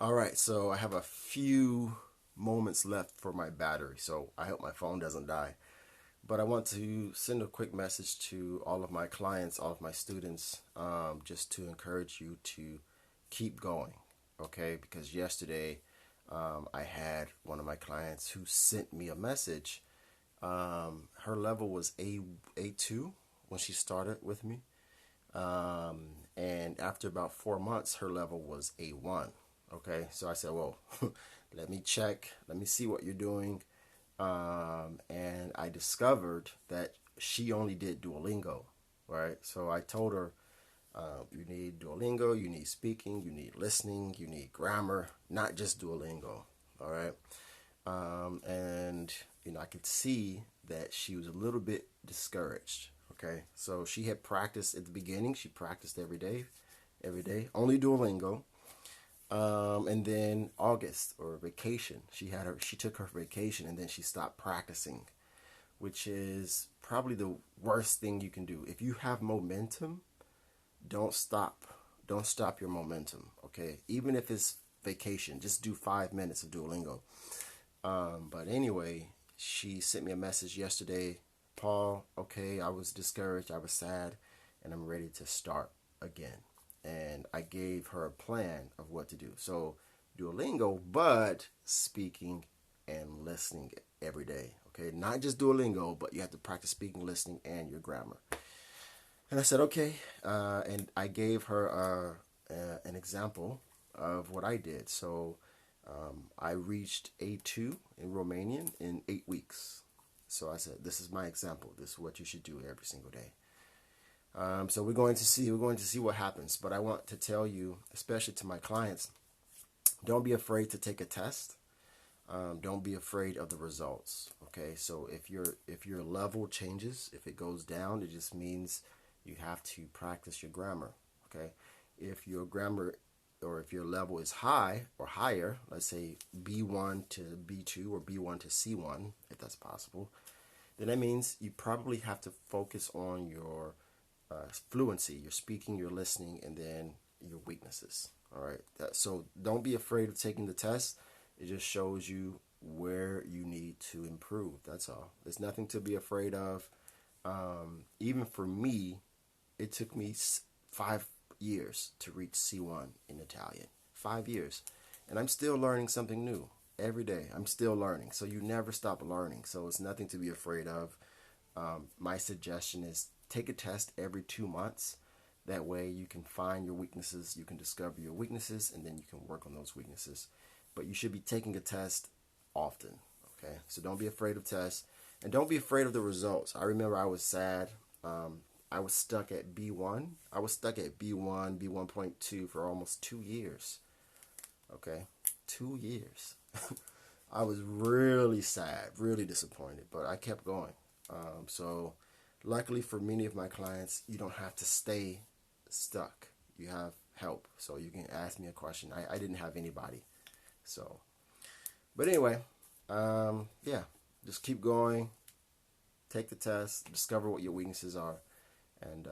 All right, so I have a few moments left for my battery, so I hope my phone doesn't die. But I want to send a quick message to all of my clients, all of my students, just to encourage you to keep going, okay? Because yesterday I had one of my clients who sent me a message. Her level was A2 when she started with me, and after about 4 months, her level was A1. Okay, so I said, well, let me check, let me see what you're doing. And I discovered that she only did Duolingo, right? So I told her, you need Duolingo, you need speaking, you need listening, you need grammar, not just Duolingo, all right? And I could see that she was a little bit discouraged. Okay, so she had practiced at the beginning. She practiced every day, only Duolingo. And then August or vacation, she took her vacation and then she stopped practicing, which is probably the worst thing you can do. If you have momentum, don't stop. Don't stop your momentum. Okay, even if it's vacation, just do 5 minutes of Duolingo. But anyway, she sent me a message yesterday. Paul, okay, I was discouraged, I was sad, and I'm ready to start again. And I gave her a plan of what to do. So, Duolingo, but speaking and listening every day. Okay, not just Duolingo, but you have to practice speaking, listening, and your grammar. And I said, okay. And I gave her an example of what I did. So, I reached A2 in Romanian in 8 weeks. So I said, this is my example. This is what you should do every single day. So we're going to see what happens. But I want to tell you, especially to my clients, don't be afraid to take a test. Don't be afraid of the results. Okay, so if your level changes, if it goes down, it just means you have to practice your grammar. Okay, if your grammar or if your level is high or higher, let's say B1 to B2 or B1 to C1, if that's possible, then that means you probably have to focus on your fluency, your speaking, your listening, and then your weaknesses. All right. So don't be afraid of taking the test. It just shows you where you need to improve. That's all. There's nothing to be afraid of. Even for me, it took me 5 years to reach C1 in Italian. 5 years. And I'm still learning something new every day. I'm still learning. So you never stop learning. So it's nothing to be afraid of. My suggestion is take a test every 2 months. That way you can find your weaknesses, you can discover your weaknesses, and then you can work on those weaknesses. But you should be taking a test often. Okay, so don't be afraid of tests, and don't be afraid of the results. I remember I was sad. I was stuck at B1. I was stuck at B1, B1.2 for almost 2 years. Okay, 2 years. I was really sad, really disappointed, but I kept going. So, luckily for many of my clients, you don't have to stay stuck. You have help, so you can ask me a question. I didn't have anybody, so. But anyway, yeah, just keep going. Take the test, discover what your weaknesses are, and